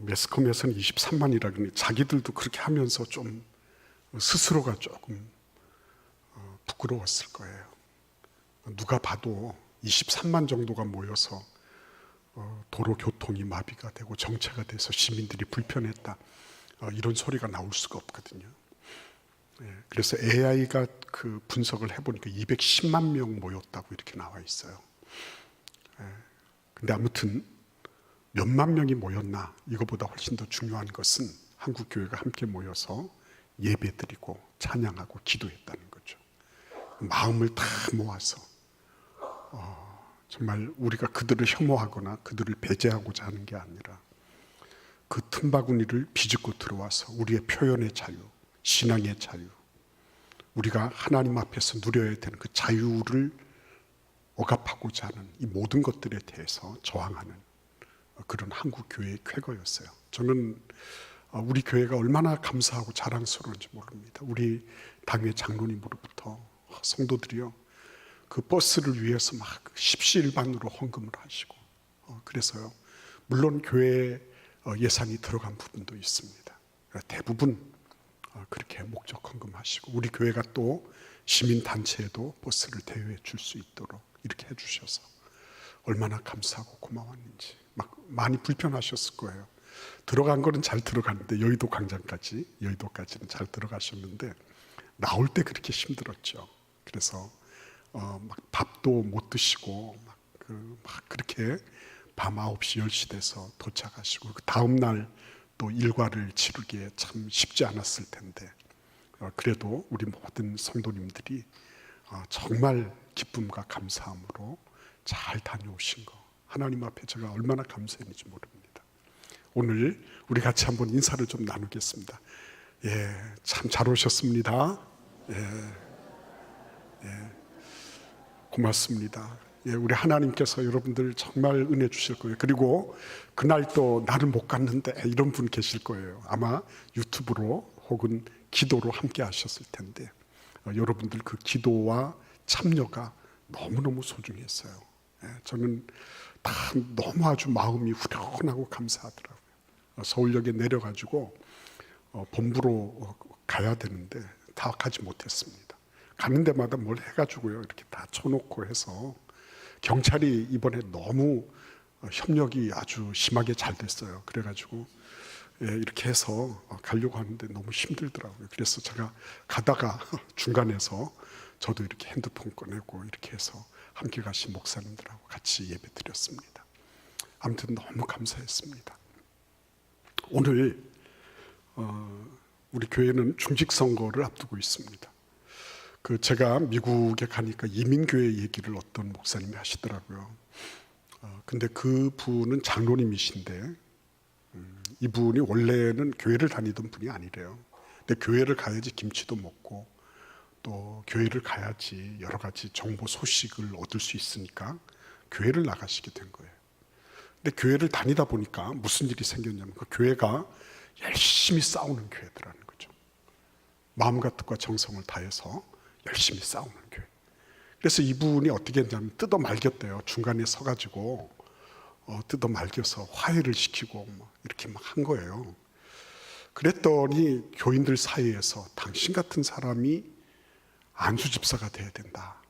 매스컴에서는 23만이라 그러니 자기들도 그렇게 하면서 좀 스스로가 조금 부끄러웠을 거예요. 누가 봐도 23만 정도가 모여서 도로 교통이 마비가 되고 정체가 돼서 시민들이 불편했다, 이런 소리가 나올 수가 없거든요. 그래서 AI가 그 분석을 해보니까 210만 명 모였다고 이렇게 나와 있어요. 근데 아무튼 몇만 명이 모였나, 이거보다 훨씬 더 중요한 것은 한국 교회가 함께 모여서 예배드리고 찬양하고 기도했다는 거죠. 마음을 다 모아서 정말 우리가 그들을 혐오하거나 그들을 배제하고자 하는 게 아니라 그 틈바구니를 비집고 들어와서 우리의 표현의 자유, 신앙의 자유, 우리가 하나님 앞에서 누려야 되는 그 자유를 억압하고자 하는 이 모든 것들에 대해서 저항하는 그런 한국 교회의 쾌거였어요. 저는 우리 교회가 얼마나 감사하고 자랑스러운지 모릅니다. 우리 당회 장로님으로부터 성도들이요, 그 버스를 위해서 막 십시일반으로 헌금을 하시고, 그래서요, 물론 교회 예산이 들어간 부분도 있습니다. 대부분 그렇게 목적 헌금하시고, 우리 교회가 또 시민단체에도 버스를 대여해 줄 수 있도록 이렇게 해주셔서 얼마나 감사하고 고마웠는지. 막 많이 불편하셨을 거예요. 들어간 거는 잘 들어갔는데, 여의도 광장까지, 여의도까지는 잘 들어가셨는데 나올 때 그렇게 힘들었죠. 그래서 막 밥도 못 드시고 막 그렇게 밤 9시 10시 돼서 도착하시고, 그 다음 날 또 일과를 치르기에 참 쉽지 않았을 텐데, 그래도 우리 모든 성도님들이 정말 기쁨과 감사함으로 잘 다녀오신 거, 하나님 앞에 제가 얼마나 감사했는지 모릅니다. 오늘 우리 같이 한번 인사를 좀 나누겠습니다. 참 잘 오셨습니다. 고맙습니다. 우리 하나님께서 여러분들 정말 은혜 주실 거예요. 그리고 그날 또 나는 못 갔는데 이런 분 계실 거예요. 아마 유튜브로 혹은 기도로 함께 하셨을 텐데, 여러분들 그 기도와 참여가 너무너무 소중했어요. 저는 다 너무 아주 마음이 후련하고 감사하더라고요. 서울역에 내려가지고 본부로 가야 되는데 다 가지 못했습니다. 가는 데마다 뭘 해가지고요, 이렇게 다 쳐놓고 해서 경찰이 이번에 너무 협력이 아주 심하게 잘 됐어요. 그래가지고 이렇게 해서 가려고 하는데 너무 힘들더라고요. 그래서 제가 가다가 중간에서 저도 이렇게 핸드폰 꺼내고 이렇게 해서 함께 가신 목사님들하고 같이 예배 드렸습니다. 아무튼 너무 감사했습니다. 오늘 우리 교회는 중직선거를 앞두고 있습니다. 제가 미국에 가니까 이민교회 얘기를 어떤 목사님이 하시더라고요. 근데 그 분은 장로님이신데, 이분이 원래는 교회를 다니던 분이 아니래요. 근데 교회를 가야지 김치도 먹고 또 교회를 가야지 여러 가지 정보 소식을 얻을 수 있으니까 교회를 나가시게 된 거예요. 근데 교회를 다니다 보니까 무슨 일이 생겼냐면, 그 교회가 열심히 싸우는 교회더라는 거죠. 마음과 뜻과 정성을 다해서 열심히 싸우는 교회. 그래서 이분이 어떻게 했냐면 뜯어 말겼대요. 중간에 서가지고 뜯어 말겨서 화해를 시키고 이렇게 막 한 거예요. 그랬더니 교인들 사이에서 당신 같은 사람이 안수 집사가 돼야 된다,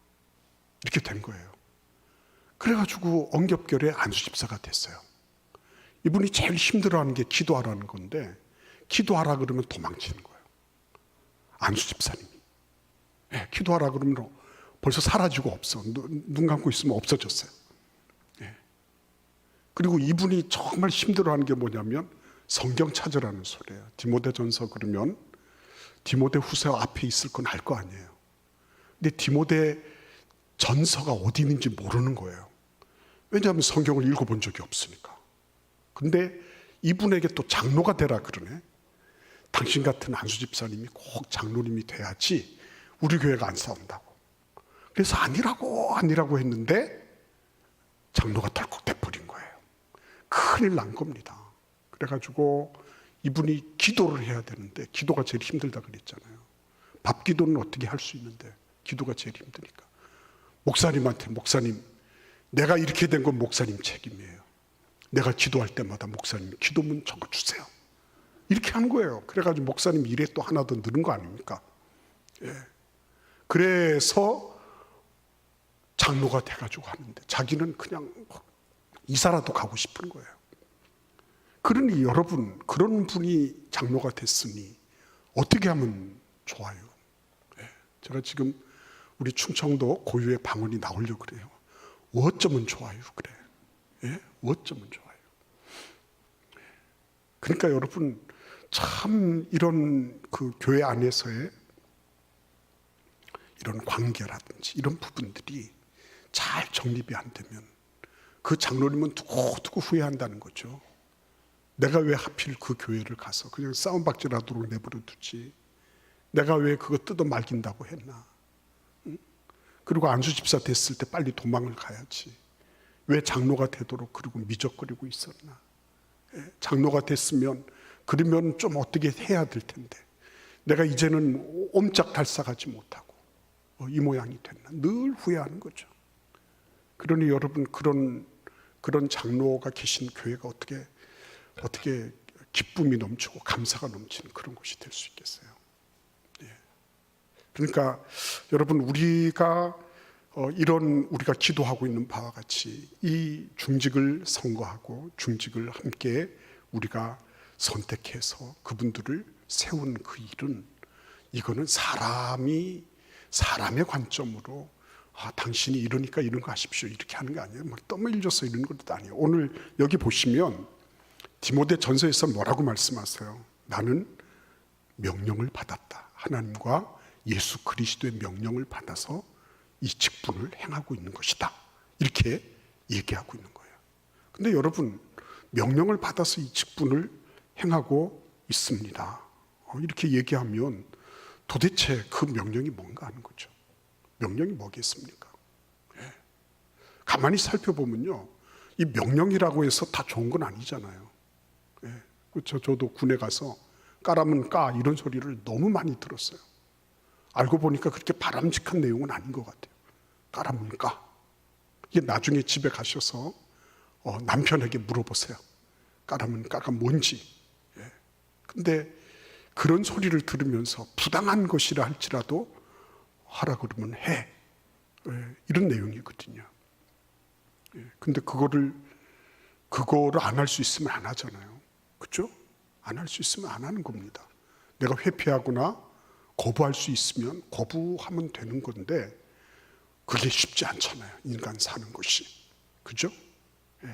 이렇게 된 거예요. 그래가지고 엉겹결에 안수 집사가 됐어요. 이분이 제일 힘들어하는 게 기도하라는 건데, 기도하라 그러면 도망치는 거예요, 안수 집사님이. 기도하라 그러면 벌써 사라지고 없어. 눈 감고 있으면 없어졌어요. 그리고 이분이 정말 힘들어하는 게 뭐냐면 성경 찾으라는 소리예요. 디모데전서 그러면 디모데후서 앞에 있을 건 알 거 아니에요. 근데 디모데전서가 어디 있는지 모르는 거예요. 왜냐하면 성경을 읽어본 적이 없으니까. 근데 이분에게 또 장로가 되라 그러네. 당신 같은 안수 집사님이 꼭 장로님이 돼야지 우리 교회가 안 싸운다고. 그래서 아니라고 했는데 장로가 덜컥 돼버린 거예요. 큰일 난 겁니다. 그래가지고 이분이 기도를 해야 되는데, 기도가 제일 힘들다 그랬잖아요. 밥 기도는 어떻게 할 수 있는데 기도가 제일 힘드니까 목사님한테, 목사님 내가 이렇게 된 건 목사님 책임이에요. 내가 기도할 때마다 목사님 기도문 적어주세요. 이렇게 하는 거예요. 그래가지고 목사님 일에 또 하나 더 늘은 거 아닙니까? 예. 그래서 장로가 돼가지고 하는데 자기는 그냥 이사라도 가고 싶은 거예요. 그러니 여러분, 그런 분이 장로가 됐으니 어떻게 하면 좋아요? 예. 제가 지금 우리 충청도 고유의 방언이 나오려고 그래요. 어쩌면 좋아요. 그래. 예? 어쩌면 좋아요. 그러니까 여러분, 참 이런 그 교회 안에서의 이런 관계라든지 이런 부분들이 잘 정립이 안 되면 그 장로님은 두고두고 후회한다는 거죠. 내가 왜 하필 그 교회를 가서 그냥 싸움박질하도록 내버려 두지, 내가 왜 그거 뜯어 말긴다고 했나. 그리고 안수 집사 됐을 때 빨리 도망을 가야지, 왜 장로가 되도록 그리고 미적거리고 있었나. 장로가 됐으면 그러면 좀 어떻게 해야 될 텐데 내가 이제는 옴짝달싹하지 못하고 이 모양이 됐나. 늘 후회하는 거죠. 그러니 여러분, 그런 장로가 계신 교회가 어떻게 기쁨이 넘치고 감사가 넘치는 그런 곳이 될 수 있겠어요. 예. 그러니까 여러분, 우리가 우리가 기도하고 있는 바와 같이 이 중직을 선거하고 중직을 함께 우리가 선택해서 그분들을 세운 그 일은, 이거는 사람의 관점으로 당신이 이러니까 이런 거 하십시오 이렇게 하는 게 아니에요. 막 떠밀려서 이런 것도 아니에요. 오늘 여기 보시면 디모데 전서에서 뭐라고 말씀하세요? 나는 명령을 받았다. 하나님과 예수 그리스도의 명령을 받아서 이 직분을 행하고 있는 것이다. 이렇게 얘기하고 있는 거예요. 근데 여러분, 명령을 받아서 이 직분을 행하고 있습니다. 이렇게 얘기하면 도대체 그 명령이 뭔가 하는 거죠. 명령이 뭐겠습니까? 예. 가만히 살펴보면요, 이 명령이라고 해서 다 좋은 건 아니잖아요. 예. 그렇죠. 저도 군에 가서 까라면 까 이런 소리를 너무 많이 들었어요. 알고 보니까 그렇게 바람직한 내용은 아닌 것 같아요. 까라면 까. 이게 나중에 집에 가셔서 남편에게 물어보세요. 까라면 까가 뭔지. 예. 근데 그런 소리를 들으면서 부당한 것이라 할지라도 하라 그러면 해. 예. 이런 내용이거든요. 예. 근데 그거를 안 할 수 있으면 안 하잖아요. 그렇죠? 안 할 수 있으면 안 하는 겁니다. 내가 회피하거나 거부할 수 있으면 거부하면 되는 건데 그게 쉽지 않잖아요. 인간 사는 것이. 그죠? 예.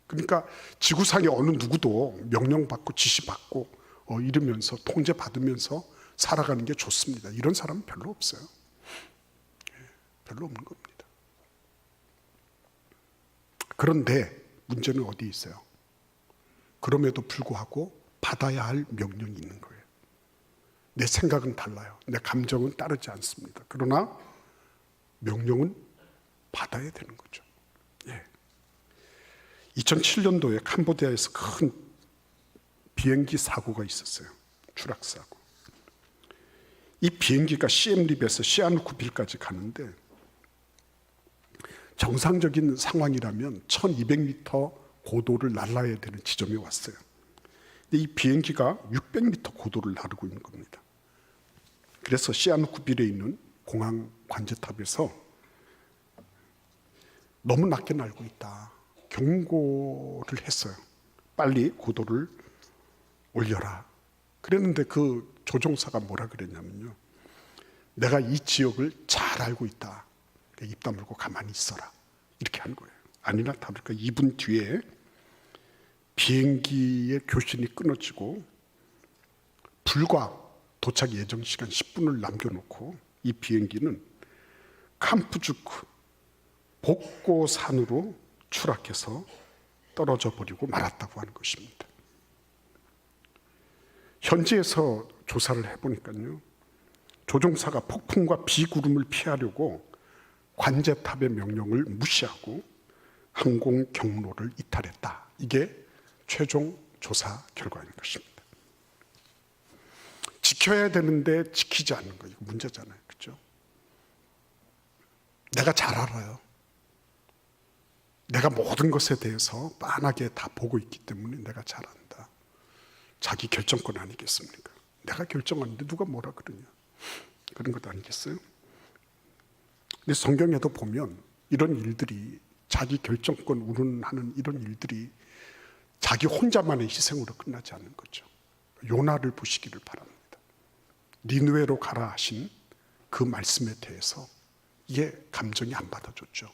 그러니까 지구상의 어느 누구도 명령받고 지시받고 이러면서 통제받으면서 살아가는 게 좋습니다. 이런 사람은 별로 없어요. 예. 별로 없는 겁니다. 그런데 문제는 어디 있어요? 그럼에도 불구하고 받아야 할 명령이 있는 거예요. 내 생각은 달라요. 내 감정은 따르지 않습니다. 그러나 명령은 받아야 되는 거죠. 예. 2007년도에 캄보디아에서 큰 비행기 사고가 있었어요. 추락사고. 이 비행기가 시엠립에서 시아누쿠빌까지 가는데 정상적인 상황이라면 1200m 고도를 날아야 되는 지점에 왔어요. 근데 이 비행기가 600m 고도를 나르고 있는 겁니다. 그래서 시아누쿠빌에 있는 공항 관제탑에서 너무 낮게 날고 있다, 경고를 했어요. 빨리 고도를 올려라. 그랬는데 그 조종사가 뭐라 그랬냐면요, 내가 이 지역을 잘 알고 있다, 입 다물고 가만히 있어라, 이렇게 한 거예요. 아니나 다를까 2분 뒤에 비행기의 교신이 끊어지고 불과 도착 예정 시간 10분을 남겨놓고 이 비행기는 캄푸주크 복고산으로 추락해서 떨어져 버리고 말았다고 하는 것입니다. 현지에서 조사를 해보니까요, 조종사가 폭풍과 비구름을 피하려고 관제탑의 명령을 무시하고 항공 경로를 이탈했다. 이게 최종 조사 결과인 것입니다. 지켜야 되는데 지키지 않는 거, 이거 문제잖아요. 그렇죠? 내가 잘 알아요. 내가 모든 것에 대해서 빤하게 다 보고 있기 때문에 내가 잘 안다. 자기 결정권 아니겠습니까? 내가 결정하는데 누가 뭐라 그러냐. 그런 것 아니겠어요? 근데 성경에도 보면 이런 일들이, 자기 결정권 운운하는 이런 일들이 자기 혼자만의 희생으로 끝나지 않는 거죠. 요나를 보시기를 바랍니다. 니느웨로 가라 하신 그 말씀에 대해서 이게 감정이 안 받아줬죠.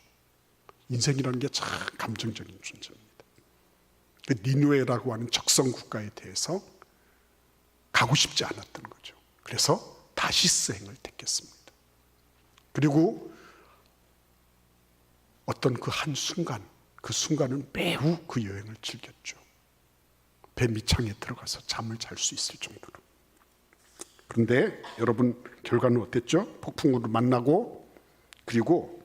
인생이라는 게 참 감정적인 존재입니다. 니느웨라고 하는 적성 국가에 대해서 가고 싶지 않았던 거죠. 그래서 다시스 행을 택했습니다. 그리고 어떤 그 한 순간, 그 순간은 매우 그 여행을 즐겼죠. 배 밑창에 들어가서 잠을 잘 수 있을 정도로. 그런데 여러분, 결과는 어땠죠? 폭풍우를 만나고, 그리고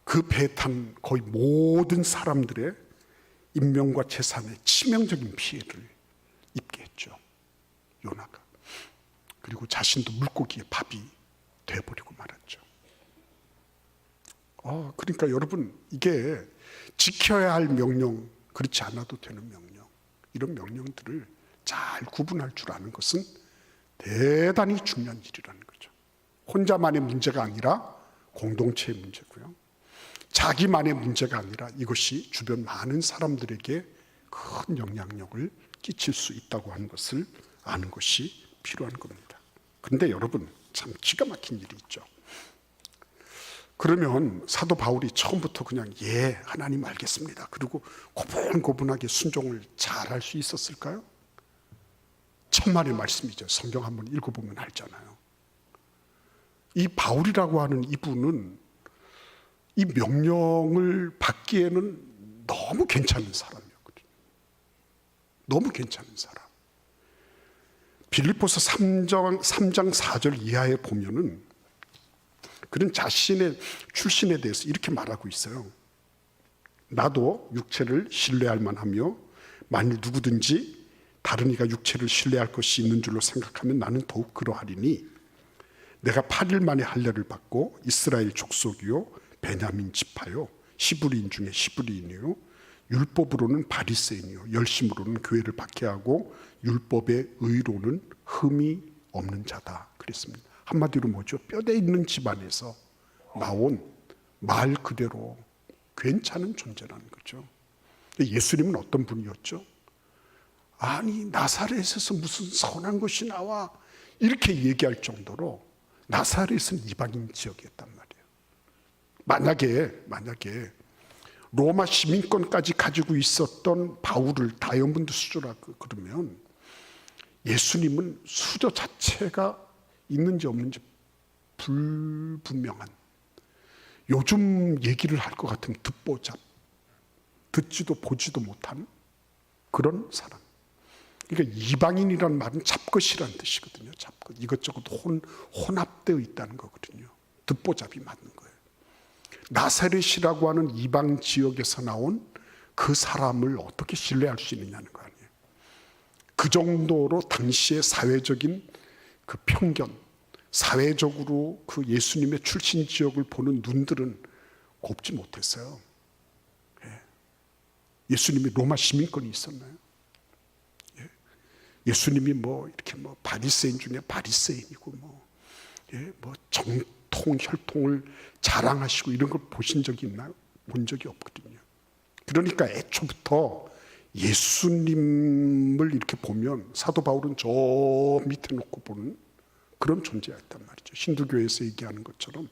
그 배에 탄 거의 모든 사람들의 인명과 재산에 치명적인 피해를 입게 했죠, 요나가. 그리고 자신도 물고기의 밥이 돼버리고 말았죠. 그러니까 여러분, 이게 지켜야 할 명령, 그렇지 않아도 되는 명령, 이런 명령들을 잘 구분할 줄 아는 것은 대단히 중요한 일이라는 거죠. 혼자만의 문제가 아니라 공동체의 문제고요. 자기만의 문제가 아니라 이것이 주변 많은 사람들에게 큰 영향력을 끼칠 수 있다고 하는 것을 아는 것이 필요한 겁니다. 그런데 여러분, 참 기가 막힌 일이 있죠. 그러면 사도 바울이 처음부터 그냥 하나님 알겠습니다, 그리고 고분고분하게 순종을 잘할 수 있었을까요? 천만의 말씀이죠. 성경 한번 읽어보면 알잖아요. 이 바울이라고 하는 이분은 이 명령을 받기에는 너무 괜찮은 사람이었거든요. 너무 괜찮은 사람. 빌립보서 3장 4절 이하에 보면은 그런 자신의 출신에 대해서 이렇게 말하고 있어요. 나도 육체를 신뢰할 만하며 만일 누구든지 다른 이가 육체를 신뢰할 것이 있는 줄로 생각하면 나는 더욱 그러하리니 내가 8일 만에 할례를 받고 이스라엘 족속이요 베냐민 지파요 히브리인 중에 히브리인이요 율법으로는 바리새인이요 열심으로는 교회를 박해하고 율법의 의로는 흠이 없는 자다 그랬습니다. 한마디로 뭐죠? 뼈대 있는 집안에서 나온 말 그대로 괜찮은 존재라는 거죠. 예수님은 어떤 분이었죠? 아니, 나사렛에서 무슨 선한 것이 나와, 이렇게 얘기할 정도로 나사렛은 이방인 지역이었단 말이에요. 만약에 로마 시민권까지 가지고 있었던 바울을 다이아몬드 수저라고 그러면 예수님은 수저 자체가 있는지 없는지 불분명한, 요즘 얘기를 할 것 같으면 듣보잡, 듣지도 보지도 못한 그런 사람. 그러니까 이방인이라는 말은 잡것이라는 뜻이거든요. 잡것. 이것저것 혼합되어 있다는 거거든요. 듣보잡이 맞는 거예요. 나사렛이라고 하는 이방 지역에서 나온 그 사람을 어떻게 신뢰할 수 있느냐는 거 아니에요. 그 정도로 당시의 사회적인 그 편견, 사회적으로 그 예수님의 출신 지역을 보는 눈들은 곱지 못했어요. 예수님이 로마 시민권이 있었나요? 예수님이 이렇게 바리새인 중에 바리새인이고 정통 혈통을 자랑하시고 이런 걸 보신 적이 있나요? 본 적이 없거든요. 그러니까 애초부터 예수님을 이렇게 보면 사도 바울은 저 밑에 놓고 보는 그런 존재였단 말이죠. 힌두교에서 얘기하는 것처럼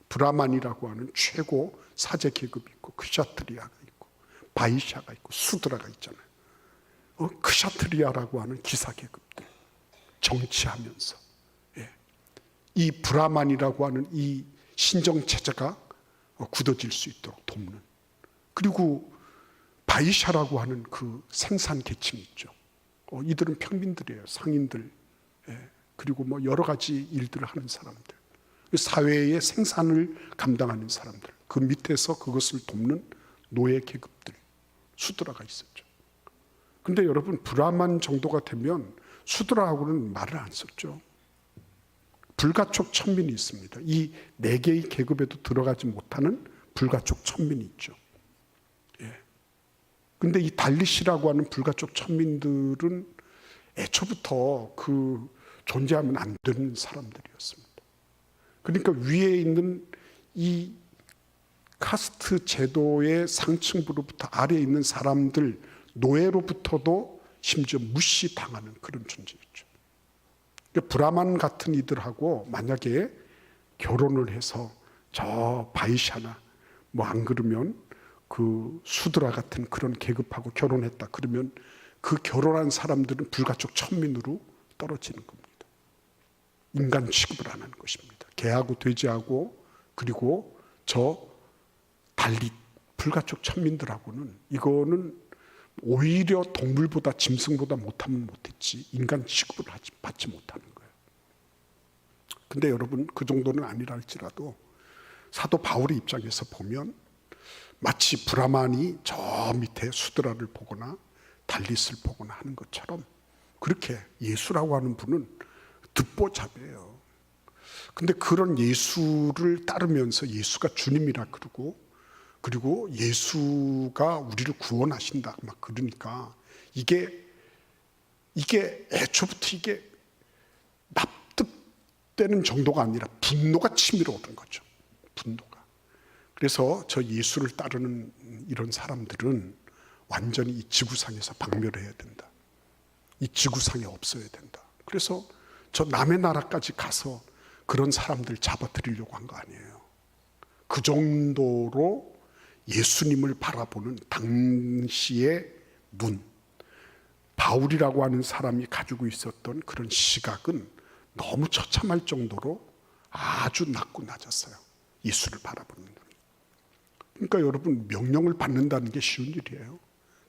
브라만이라고 하는 최고 사제 계급이 있고 크샤트리아가 있고 바이샤가 있고 수드라가 있잖아요. 크샤트리아라고 하는 기사 계급들 정치하면서 이 브라만이라고 하는 이 신정 체제가 굳어질 수 있도록 돕는, 그리고 바이샤라고 하는 그 생산 계층이 있죠. 이들은 평민들이에요. 상인들. 그리고 여러 가지 일들을 하는 사람들, 사회의 생산을 감당하는 사람들, 그 밑에서 그것을 돕는 노예 계급들, 수드라가 있었죠. 근데 여러분, 브라만 정도가 되면 수드라하고는 말을 안 썼죠. 불가촉 천민이 있습니다. 이 4개의 계급에도 들어가지 못하는 불가촉 천민이 있죠. 예. 근데 이 달릿이라고 하는 불가촉 천민들은 애초부터 그 존재하면 안 되는 사람들이었습니다. 그러니까 위에 있는 이 카스트 제도의 상층부로부터 아래에 있는 사람들, 노예로부터도 심지어 무시당하는 그런 존재였죠. 브라만 같은 이들하고 만약에 결혼을 해서 저 바이샤나 뭐 안 그러면 그 수드라 같은 그런 계급하고 결혼했다 그러면 그 결혼한 사람들은 불가촉 천민으로 떨어지는 겁니다. 인간 취급을 안 하는 것입니다. 개하고 돼지하고 그리고 저 달리 불가촉 천민들하고는 이거는 오히려 동물보다 짐승보다 못하면 못했지 인간 취급을 받지 못하는 거예요. 근데 여러분 그 정도는 아니라 할지라도 사도 바울의 입장에서 보면 마치 브라만이 저 밑에 수드라를 보거나 달릿을 보거나 하는 것처럼 그렇게 예수라고 하는 분은 듣보잡이에요. 근데 그런 예수를 따르면서 예수가 주님이라 그러고 그리고 예수가 우리를 구원하신다 막 그러니까 이게 애초부터 이게 납득되는 정도가 아니라 분노가 치밀어 오는 거죠. 분노가. 그래서 저 예수를 따르는 이런 사람들은 완전히 이 지구상에서 박멸해야 된다. 이 지구상에 없어야 된다. 그래서 저 남의 나라까지 가서 그런 사람들 잡아들이려고 한 거 아니에요. 그 정도로 예수님을 바라보는 당시의 문, 바울이라고 하는 사람이 가지고 있었던 그런 시각은 너무 처참할 정도로 아주 낮고 낮았어요. 예수를 바라보는 눈. 그러니까 여러분 명령을 받는다는 게 쉬운 일이에요.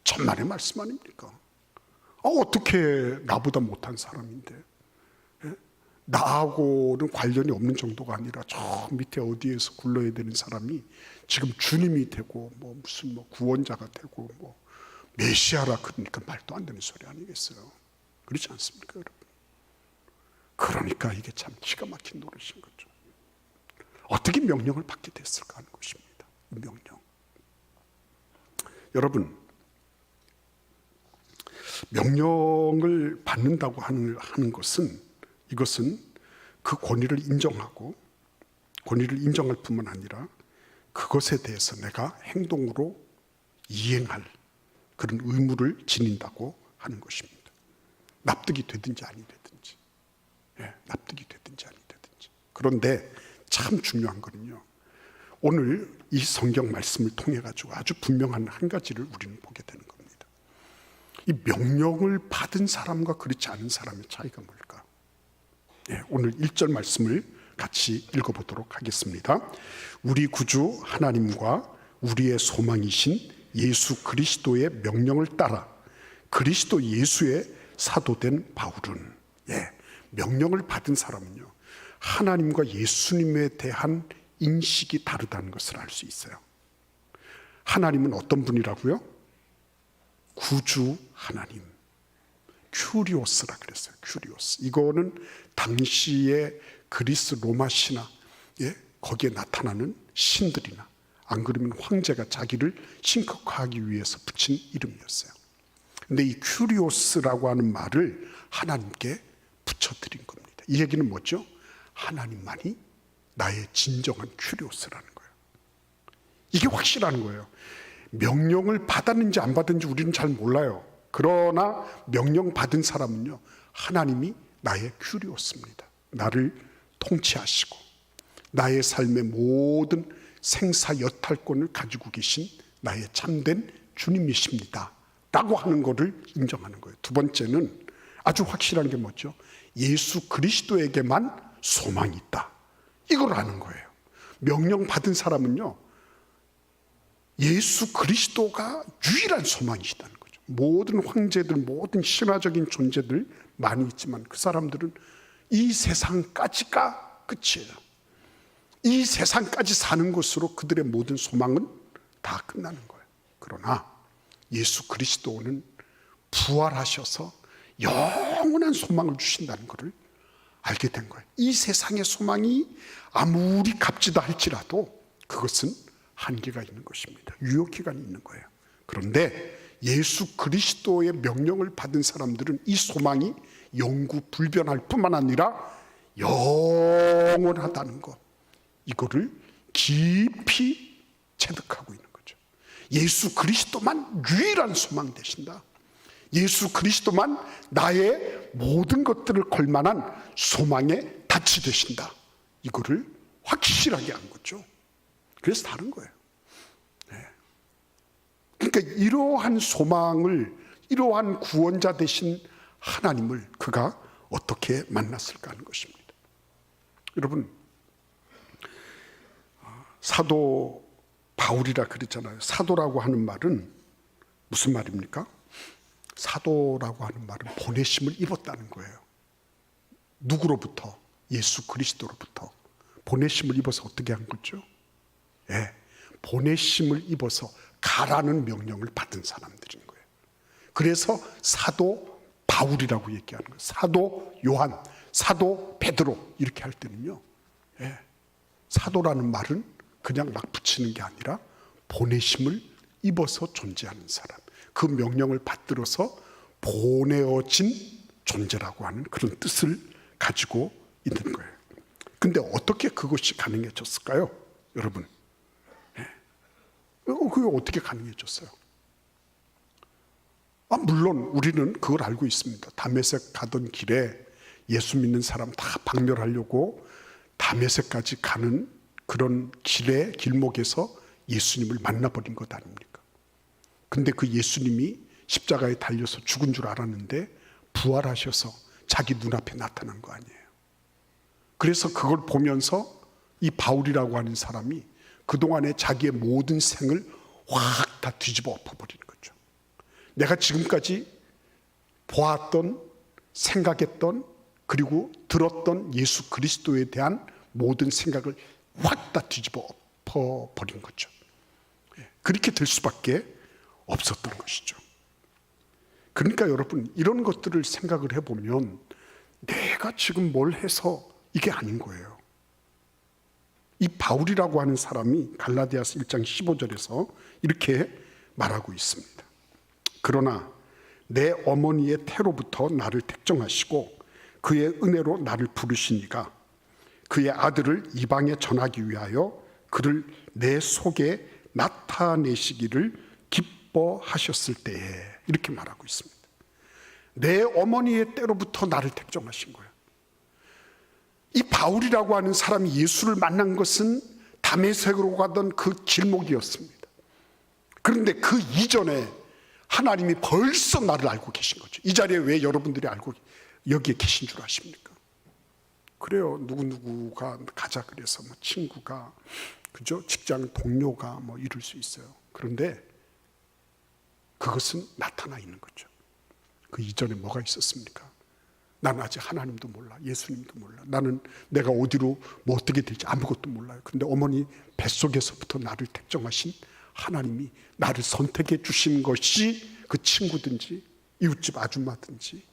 천만의 말씀 아닙니까? 어떻게 나보다 못한 사람인데 나하고는 관련이 없는 정도가 아니라 저 밑에 어디에서 굴러야 되는 사람이 지금 주님이 되고 뭐 무슨 뭐 구원자가 되고 뭐 메시아라 그러니까 말도 안 되는 소리 아니겠어요? 그렇지 않습니까, 여러분? 그러니까 이게 참 기가 막힌 노릇인 거죠. 어떻게 명령을 받게 됐을까 하는 것입니다. 이 명령. 여러분, 명령을 받는다고 하는 것은 이것은 그 권위를 인정하고 권위를 인정할 뿐만 아니라 그것에 대해서 내가 행동으로 이행할 그런 의무를 지닌다고 하는 것입니다. 납득이 되든지 아니 되든지. 납득이 되든지 아니 되든지. 그런데 참 중요한 거는요. 오늘 이 성경 말씀을 통해 가지고 아주 분명한 한 가지를 우리는 보게 되는 겁니다. 이 명령을 받은 사람과 그렇지 않은 사람의 차이가 뭘까? 오늘 1절 말씀을 같이 읽어보도록 하겠습니다. 우리 구주 하나님과 우리의 소망이신 예수 그리스도의 명령을 따라 그리스도 예수의 사도된 바울은 명령을 받은 사람은요 하나님과 예수님에 대한 인식이 다르다는 것을 알 수 있어요. 하나님은 어떤 분이라고요? 구주 하나님, 큐리오스라 그랬어요. 큐리오스. 이거는 당시의 그리스 로마 신화 거기에 나타나는 신들이나 안 그러면 황제가 자기를 신격화하기 위해서 붙인 이름이었어요. 근데 이 큐리오스라고 하는 말을 하나님께 붙여드린 겁니다. 이 얘기는 뭐죠? 하나님만이 나의 진정한 큐리오스라는 거예요. 이게 확실한 거예요. 명령을 받았는지 안 받았는지 우리는 잘 몰라요. 그러나 명령 받은 사람은요 하나님이 나의 큐리오스입니다. 나를 통치하시고 나의 삶의 모든 생사 여탈권을 가지고 계신 나의 참된 주님이십니다 라고 하는 것을 인정하는 거예요. 두 번째는 아주 확실한 게 뭐죠? 예수 그리스도에게만 소망이 있다, 이걸 아는 거예요. 명령 받은 사람은요 예수 그리스도가 유일한 소망이시다는 거죠. 모든 황제들, 모든 신화적인 존재들 많이 있지만 그 사람들은 이 세상까지가 끝이에요. 이 세상까지 사는 것으로 그들의 모든 소망은 다 끝나는 거예요. 그러나 예수 그리스도는 부활하셔서 영원한 소망을 주신다는 것을 알게 된 거예요. 이 세상의 소망이 아무리 값지다 할지라도 그것은 한계가 있는 것입니다. 유효기간이 있는 거예요. 그런데 예수 그리스도의 명령을 받은 사람들은 이 소망이 영구 불변할 뿐만 아니라 영원하다는 것, 이거를 깊이 체득하고 있는 거죠. 예수 그리스도만 유일한 소망 되신다. 예수 그리스도만 나의 모든 것들을 걸만한 소망의 닻이 되신다. 이거를 확실하게 한 거죠. 그래서 다른 거예요. 그러니까 이러한 소망을, 이러한 구원자 되신 하나님을 그가 어떻게 만났을까 하는 것입니다. 여러분, 사도 바울이라 그랬잖아요. 사도라고 하는 말은 무슨 말입니까? 사도라고 하는 말은 보내심을 입었다는 거예요. 누구로부터? 예수 그리스도로부터 보내심을 입어서 어떻게 한 거죠? 보내심을 입어서 가라는 명령을 받은 사람들인 거예요. 그래서 사도 바울이라고 얘기하는 거예요. 사도 요한, 사도 베드로 이렇게 할 때는요, 사도라는 말은 그냥 막 붙이는 게 아니라 보내심을 입어서 존재하는 사람, 그 명령을 받들어서 보내어진 존재라고 하는 그런 뜻을 가지고 있는 거예요. 근데 어떻게 그것이 가능해졌을까요? 여러분, 그게 어떻게 가능해졌어요? 물론 우리는 그걸 알고 있습니다. 다메섹 가던 길에 예수 믿는 사람 다 박멸하려고 다메섹까지 가는 그런 길목에서 예수님을 만나버린 것 아닙니까? 근데 그 예수님이 십자가에 달려서 죽은 줄 알았는데 부활하셔서 자기 눈앞에 나타난 거 아니에요. 그래서 그걸 보면서 이 바울이라고 하는 사람이 그동안에 자기의 모든 생을 확 다 뒤집어 엎어버리는 거죠. 내가 지금까지 보았던, 생각했던, 그리고 들었던 예수 그리스도에 대한 모든 생각을 확 다 뒤집어 엎어버린 거죠. 그렇게 될 수밖에 없었던 것이죠. 그러니까 여러분, 이런 것들을 생각을 해보면 내가 지금 뭘 해서 이게 아닌 거예요. 이 바울이라고 하는 사람이 갈라디아서 1장 15절에서 이렇게 말하고 있습니다. 그러나 내 어머니의 태로부터 나를 택정하시고 그의 은혜로 나를 부르시니가 그의 아들을 이방에 전하기 위하여 그를 내 속에 나타내시기를 기뻐하셨을 때에, 이렇게 말하고 있습니다. 내 어머니의 때로부터 나를 택정하신 거예요. 이 바울이라고 하는 사람이 예수를 만난 것은 다메섹으로 가던 그 길목이었습니다. 그런데 그 이전에 하나님이 벌써 나를 알고 계신 거죠. 이 자리에 왜 여러분들이 알고 여기에 계신 줄 아십니까? 그래요. 누구누구가 가자 그래서 뭐 친구가, 그죠? 직장 동료가 뭐 이럴 수 있어요. 그런데 그것은 나타나 있는 거죠. 그 이전에 뭐가 있었습니까? 나는 아직 하나님도 몰라, 예수님도 몰라, 나는 내가 어디로 뭐 어떻게 될지 아무것도 몰라요. 근데 어머니 뱃속에서부터 나를 택정하신 하나님이 나를 선택해 주신 것이 그 친구든지 이웃집 아줌마든지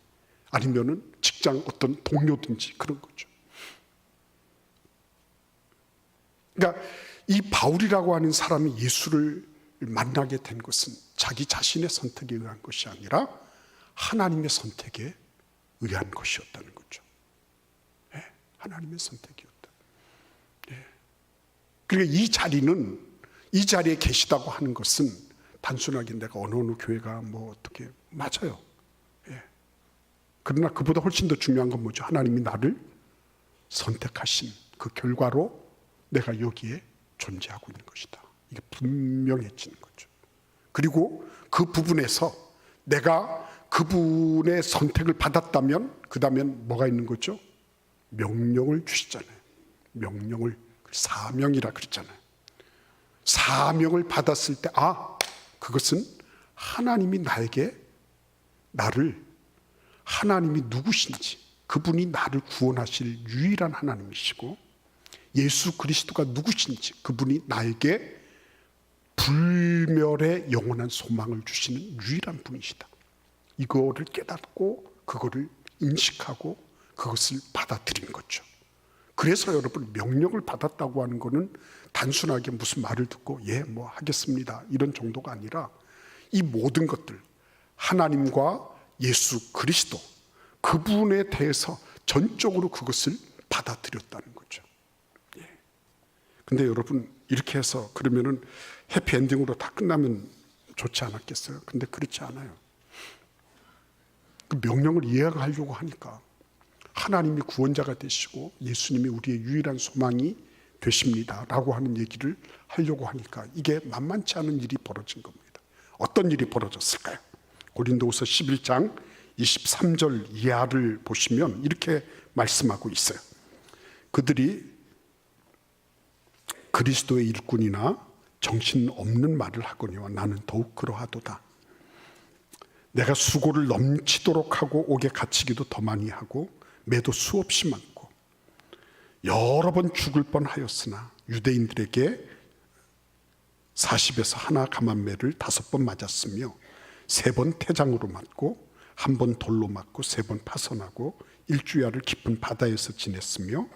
아니면은 직장 어떤 동료든지 그런 거죠. 그러니까 이 바울이라고 하는 사람이 예수를 만나게 된 것은 자기 자신의 선택에 의한 것이 아니라 하나님의 선택에 의한 것이었다는 거죠. 하나님의 선택이었다. 그러니까 이 자리에 계시다고 하는 것은 단순하게 내가 어느 교회가 뭐 어떻게, 맞아요. 그러나 그보다 훨씬 더 중요한 건 뭐죠? 하나님이 나를 선택하신 그 결과로 내가 여기에 존재하고 있는 것이다. 이게 분명해지는 거죠. 그리고 그 부분에서 내가 그분의 선택을 받았다면 그 다음엔 뭐가 있는 거죠? 명령을 주시잖아요. 명령을, 사명이라 그랬잖아요. 사명을 받았을 때 그것은 하나님이 나를 하나님이 누구신지, 그분이 나를 구원하실 유일한 하나님이시고 예수 그리스도가 누구신지, 그분이 나에게 불멸의 영원한 소망을 주시는 유일한 분이시다. 이거를 깨닫고 그거를 인식하고 그것을 받아들인 거죠. 그래서 여러분, 명령을 받았다고 하는 거는 단순하게 무슨 말을 듣고 예, 뭐 하겠습니다, 이런 정도가 아니라 이 모든 것들, 하나님과 예수 그리스도, 그분에 대해서 전적으로 그것을 받아들였다는 거죠. 예. 근데 여러분, 이렇게 해서 그러면은 해피엔딩으로 다 끝나면 좋지 않았겠어요? 근데 그렇지 않아요. 그 명령을 이해하려고 하니까 하나님이 구원자가 되시고 예수님이 우리의 유일한 소망이 되십니다 라고 하는 얘기를 하려고 하니까 이게 만만치 않은 일이 벌어진 겁니다. 어떤 일이 벌어졌을까요? 고린도후서 11장 23절 이하를 보시면 이렇게 말씀하고 있어요. 그들이 그리스도의 일꾼이나 정신없는 말을 하거니와 나는 더욱 그러하도다. 내가 수고를 넘치도록 하고 옥에 갇히기도 더 많이 하고 매도 수없이 많고 여러 번 죽을 뻔하였으나 유대인들에게 40에서 하나 감한매를 5번 맞았으며 3번 태장으로 맞고 1번 돌로 맞고 3번 파선하고 일주야를 깊은 바다에서 지냈으며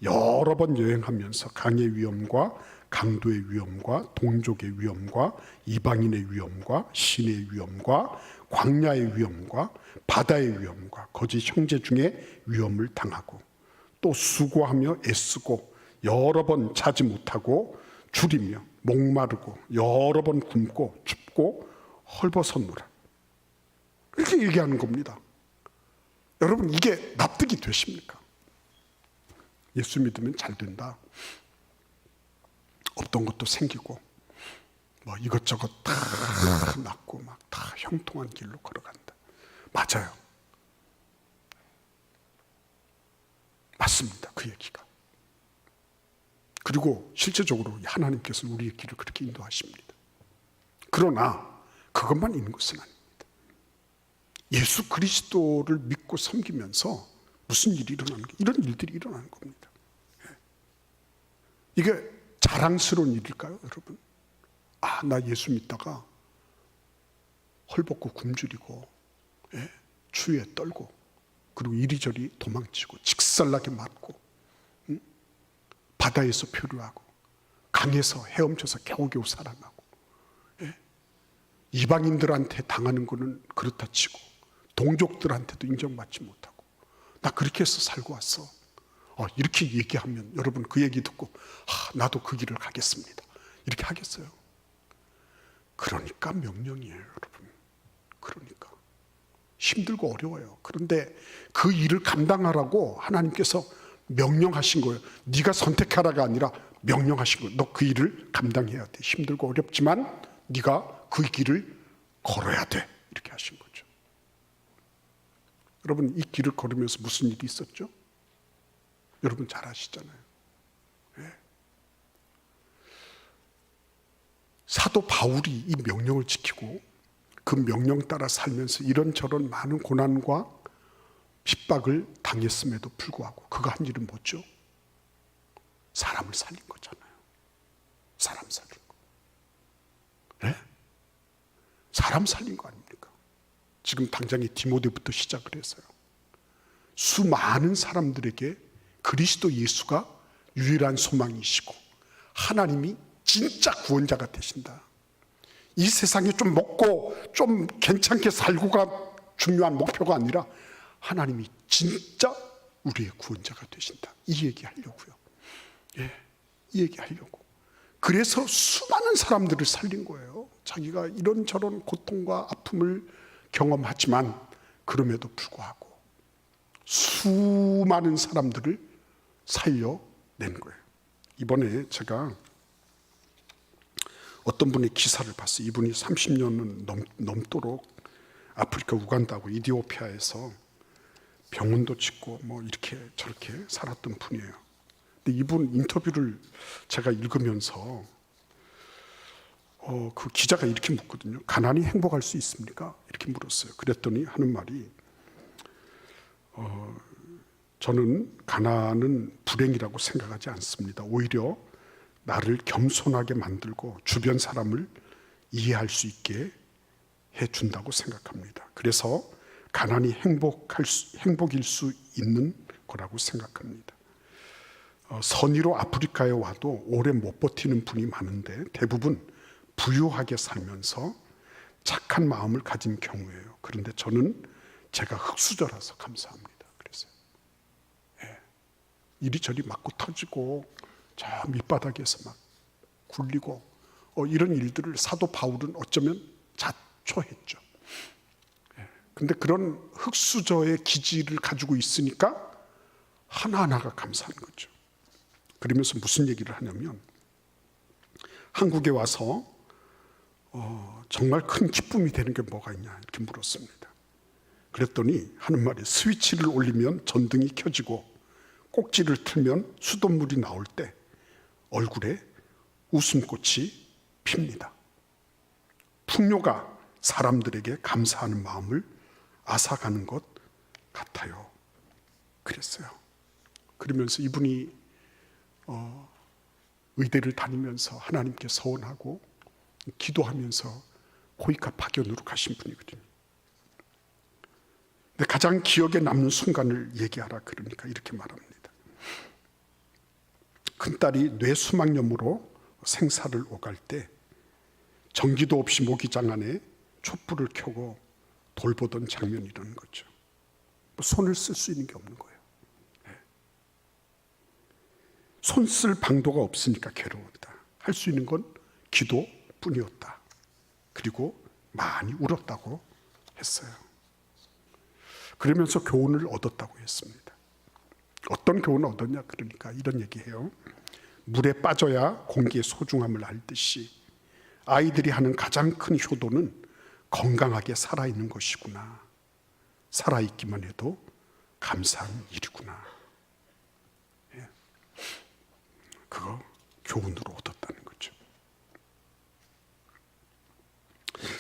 여러 번 여행하면서 강의 위험과 강도의 위험과 동족의 위험과 이방인의 위험과 신의 위험과 광야의 위험과 바다의 위험과 거짓 형제 중에 위험을 당하고 또 수고하며 애쓰고 여러 번 자지 못하고 줄이며 목마르고 여러 번 굶고 춥고 헐벗었노라. 이렇게 얘기하는 겁니다. 여러분, 이게 납득이 되십니까? 예수 믿으면 잘 된다, 없던 것도 생기고 뭐 이것저것 다 낫고 막 다 형통한 길로 걸어간다. 맞아요. 맞습니다. 그 얘기가. 그리고 실제적으로 하나님께서 우리의 길을 그렇게 인도하십니다. 그러나 그것만 있는 것은 아닙니다. 예수 그리스도를 믿고 섬기면서 무슨 일이 일어나는 게, 이런 일들이 일어나는 겁니다. 이게 자랑스러운 일일까요, 여러분? 아, 나 예수 믿다가 헐벗고 굶주리고 추위에 떨고 그리고 이리저리 도망치고 직살나게 맞고 바다에서 표류하고 강에서 헤엄쳐서 겨우겨우 살아나고 이방인들한테 당하는 거는 그렇다 치고 동족들한테도 인정받지 못하고 나 그렇게 해서 살고 왔어. 이렇게 얘기하면 여러분, 그 얘기 듣고 나도 그 길을 가겠습니다, 이렇게 하겠어요? 그러니까 명령이에요, 여러분. 그러니까 힘들고 어려워요. 그런데 그 일을 감당하라고 하나님께서 명령하신 거예요. 네가 선택하라가 아니라 명령하신 거예요. 너 그 일을 감당해야 돼. 힘들고 어렵지만 네가 그 길을 걸어야 돼. 이렇게 하신 거죠. 여러분, 이 길을 걸으면서 무슨 일이 있었죠? 여러분 잘 아시잖아요. 사도 바울이 이 명령을 지키고 그 명령 따라 살면서 이런저런 많은 고난과 핍박을 당했음에도 불구하고 그가 한 일은 뭐죠? 사람을 살린 거잖아요. 사람 살린 거. 네? 사람 살린 거 아닙니까? 지금 당장에 디모데부터 시작을 해서요. 수많은 사람들에게 그리스도 예수가 유일한 소망이시고 하나님이 진짜 구원자가 되신다. 이 세상에 좀 먹고 좀 괜찮게 살고가 중요한 목표가 아니라 하나님이 진짜 우리의 구원자가 되신다. 이 얘기 하려고요. 이 얘기 하려고. 그래서 수많은 사람들을 살린 거예요. 자기가 이런저런 고통과 아픔을 경험하지만 그럼에도 불구하고 수많은 사람들을 살려낸 거예요. 이번에 제가 어떤 분의 기사를 봤어요. 이분이 30년은 넘도록 아프리카 우간다고 이디오피아에서 병원도 짓고 뭐 이렇게 저렇게 살았던 분이에요. 근데 이분 인터뷰를 제가 읽으면서 그 기자가 이렇게 묻거든요. 가난이 행복할 수 있습니까? 이렇게 물었어요. 그랬더니 하는 말이 저는 가난은 불행이라고 생각하지 않습니다. 오히려 나를 겸손하게 만들고 주변 사람을 이해할 수 있게 해준다고 생각합니다. 그래서 가난이 행복일 수 있는 거라고 생각합니다. 선의로 아프리카에 와도 오래 못 버티는 분이 많은데 대부분 부유하게 살면서 착한 마음을 가진 경우예요. 그런데 저는 제가 흙수저라서 감사합니다. 그래서 이리저리 맞고 터지고 저 밑바닥에서 막 굴리고 이런 일들을 사도 바울은 어쩌면 자초했죠. 근데 그런 흙수저의 기질을 가지고 있으니까 하나하나가 감사한 거죠. 그러면서 무슨 얘기를 하냐면 한국에 와서 정말 큰 기쁨이 되는 게 뭐가 있냐 이렇게 물었습니다. 그랬더니 하는 말이 스위치를 올리면 전등이 켜지고 꼭지를 틀면 수돗물이 나올 때 얼굴에 웃음꽃이 핍니다. 풍요가 사람들에게 감사하는 마음을 앗아가는 것 같아요. 그랬어요. 그러면서 이분이 의대를 다니면서 하나님께 서원하고 기도하면서 코이카 파견으로 가신 분이거든요. 근데 가장 기억에 남는 순간을 얘기하라 그러니까 이렇게 말합니다. 큰딸이 뇌수막염으로 생사를 오갈 때 전기도 없이 모기장 안에 촛불을 켜고 돌보던 장면이라는 거죠. 손을 쓸 수 있는 게 없는 거예요. 손 쓸 방도가 없으니까 괴로웠다. 할 수 있는 건 기도뿐이었다. 그리고 많이 울었다고 했어요. 그러면서 교훈을 얻었다고 했습니다. 어떤 교훈을 얻었냐 그러니까 이런 얘기해요. 물에 빠져야 공기의 소중함을 알듯이 아이들이 하는 가장 큰 효도는 건강하게 살아있는 것이구나. 살아있기만 해도 감사한 일이구나. 그거 교훈으로 얻었다는 거죠.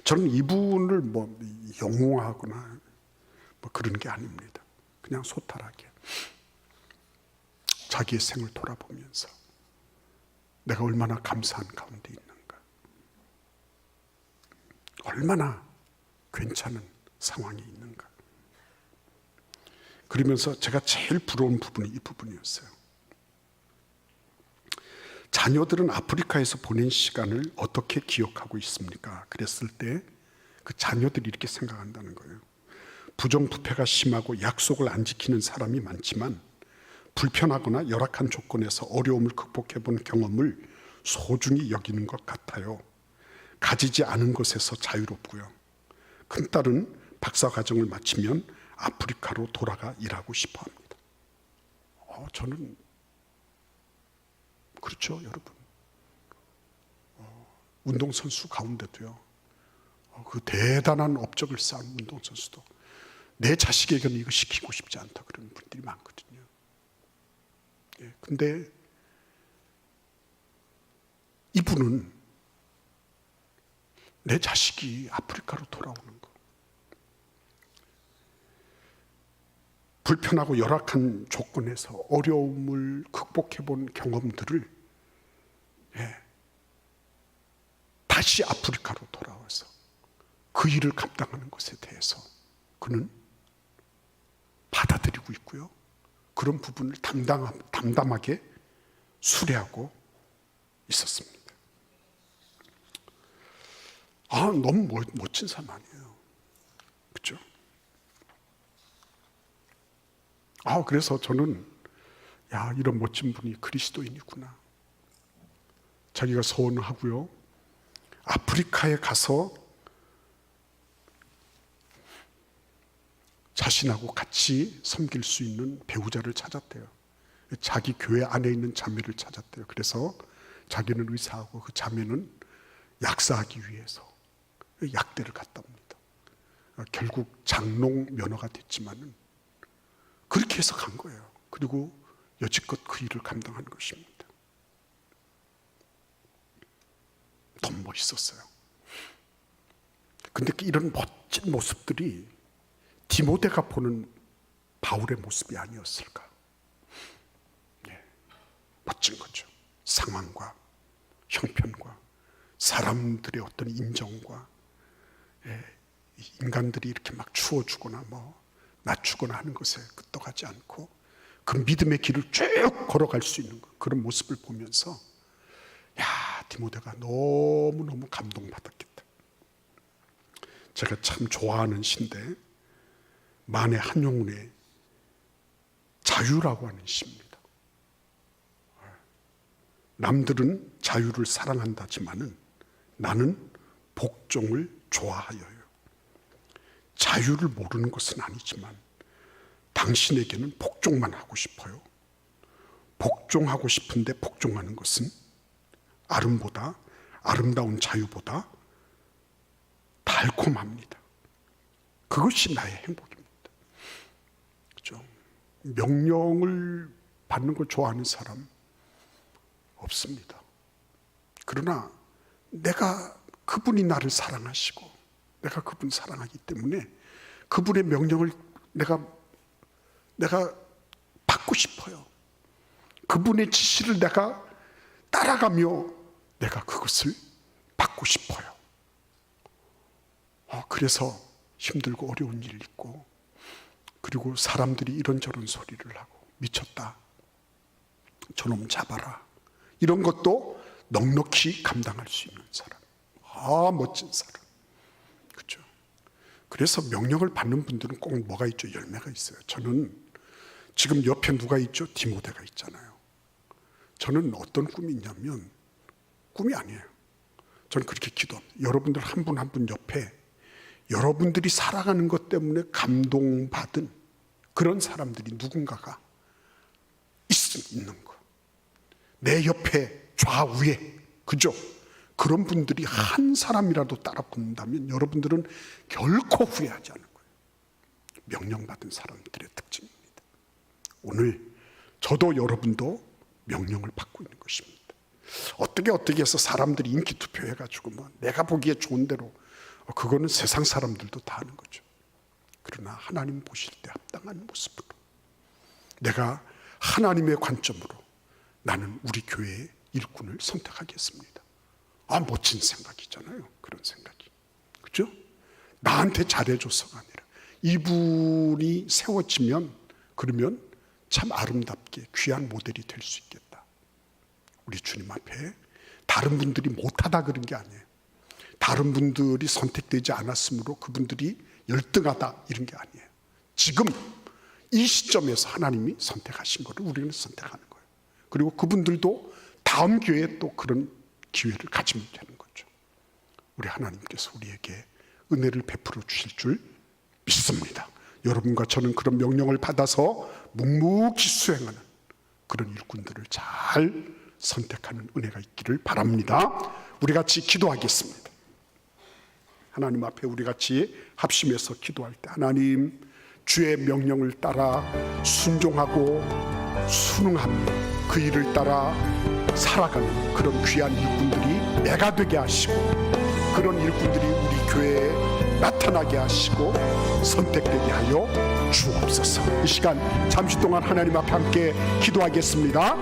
저는 이분을 영웅하거나 그런 게 아닙니다. 그냥 소탈하게 자기의 생을 돌아보면서 내가 얼마나 감사한 가운데 있는가, 얼마나 괜찮은 상황이 있는가. 그러면서 제가 제일 부러운 부분이 이 부분이었어요. 자녀들은 아프리카에서 보낸 시간을 어떻게 기억하고 있습니까? 그랬을 때 그 자녀들이 이렇게 생각한다는 거예요. 부정부패가 심하고 약속을 안 지키는 사람이 많지만 불편하거나 열악한 조건에서 어려움을 극복해 본 경험을 소중히 여기는 것 같아요. 가지지 않은 것에서 자유롭고요. 큰딸은 박사과정을 마치면 아프리카로 돌아가 일하고 싶어 합니다. 저는 그렇죠, 여러분. 운동선수 가운데도요. 그 대단한 업적을 쌓은 운동선수도 내 자식에게는 이거 시키고 싶지 않다 그런 분들이 많거든요. 근데 이분은 내 자식이 아프리카로 돌아오는 거, 불편하고 열악한 조건에서 어려움을 극복해 본 경험들을 다시 아프리카로 돌아와서 그 일을 감당하는 것에 대해서 그는 받아들이고 있고요. 그런 부분을 담담하게 수레하고 있었습니다. 너무 멋진 사람 아니에요. 그렇죠? 그래서 저는 이런 멋진 분이 그리스도인이구나. 자기가 서원을 하고요. 아프리카에 가서 자신하고 같이 섬길 수 있는 배우자를 찾았대요. 자기 교회 안에 있는 자매를 찾았대요. 그래서 자기는 의사하고 그 자매는 약사하기 위해서 약대를 갔다 옵니다. 결국 장롱 면허가 됐지만은 그렇게 해서 간 거예요. 그리고 여지껏 그 일을 감당한 것입니다. 너무 멋있었어요. 근데 이런 멋진 모습들이 디모데가 보는 바울의 모습이 아니었을까? 멋진 거죠. 상황과 형편과 사람들의 어떤 인정과 인간들이 이렇게 막 추워주거나 낮추거나 하는 것에 끄떡하지 않고 그 믿음의 길을 쭉 걸어갈 수 있는 그런 모습을 보면서 야, 디모데가 너무너무 감동받았겠다. 제가 참 좋아하는 시인데 만해 한용운의 자유라고 하는 시입니다. 남들은 자유를 사랑한다지만은 나는 복종을 좋아하여요. 자유를 모르는 것은 아니지만 당신에게는 복종만 하고 싶어요. 복종하고 싶은데 복종하는 것은 아름다운 자유보다 달콤합니다. 그것이 나의 행복입니다. 그렇죠? 명령을 받는 걸 좋아하는 사람 없습니다. 그러나 내가 그분이 나를 사랑하시고 내가 그분 사랑하기 때문에 그분의 명령을 내가 받고 싶어요. 그분의 지시를 내가 따라가며 내가 그것을 받고 싶어요. 그래서 힘들고 어려운 일이 있고, 그리고 사람들이 이런저런 소리를 하고 미쳤다, 저놈 잡아라, 이런 것도 넉넉히 감당할 수 있는 사람. 멋진 사람. 그렇죠? 그래서 명령을 받는 분들은 꼭 뭐가 있죠? 열매가 있어요. 저는 지금 옆에 누가 있죠? 디모데가 있잖아요. 저는 어떤 꿈이 있냐면, 꿈이 아니에요. 저는 그렇게 기도합니다. 여러분들 한 분 한 분 옆에 여러분들이 살아가는 것 때문에 감동받은 그런 사람들이 누군가가 있는 거. 내 옆에 좌우에, 그죠? 그런 분들이 한 사람이라도 따라 붙는다면 여러분들은 결코 후회하지 않을 거예요. 명령받은 사람들의 특징입니다. 오늘 저도 여러분도 명령을 받고 있는 것입니다. 어떻게 해서 사람들이 인기 투표해가지고 내가 보기에 좋은 대로, 그거는 세상 사람들도 다 하는 거죠. 그러나 하나님 보실 때 합당한 모습으로, 내가 하나님의 관점으로 나는 우리 교회의 일꾼을 선택하겠습니다. 멋진 생각이잖아요. 그런 생각이. 그죠? 나한테 잘해줘서가 아니라 이분이 세워지면, 그러면 참 아름답게 귀한 모델이 될 수 있겠다. 우리 주님 앞에 다른 분들이 못하다 그런 게 아니에요. 다른 분들이 선택되지 않았으므로 그분들이 열등하다 이런 게 아니에요. 지금 이 시점에서 하나님이 선택하신 거를 우리는 선택하는 거예요. 그리고 그분들도 다음 기회에 또 그런 기회를 가지면 되는 거죠. 우리 하나님께서 우리에게 은혜를 베풀어 주실 줄 믿습니다. 여러분과 저는 그런 명령을 받아서 묵묵히 수행하는 그런 일꾼들을 잘 선택하는 은혜가 있기를 바랍니다. 우리 같이 기도하겠습니다. 하나님 앞에 우리 같이 합심해서 기도할 때, 하나님, 주의 명령을 따라 순종하고 순응하며 그 일을 따라 살아가는 그런 귀한 일꾼들이 내가 되게 하시고, 그런 일꾼들이 우리 교회에 나타나게 하시고 선택되게 하여 주옵소서. 이 시간 잠시 동안 하나님 앞에 함께 기도하겠습니다.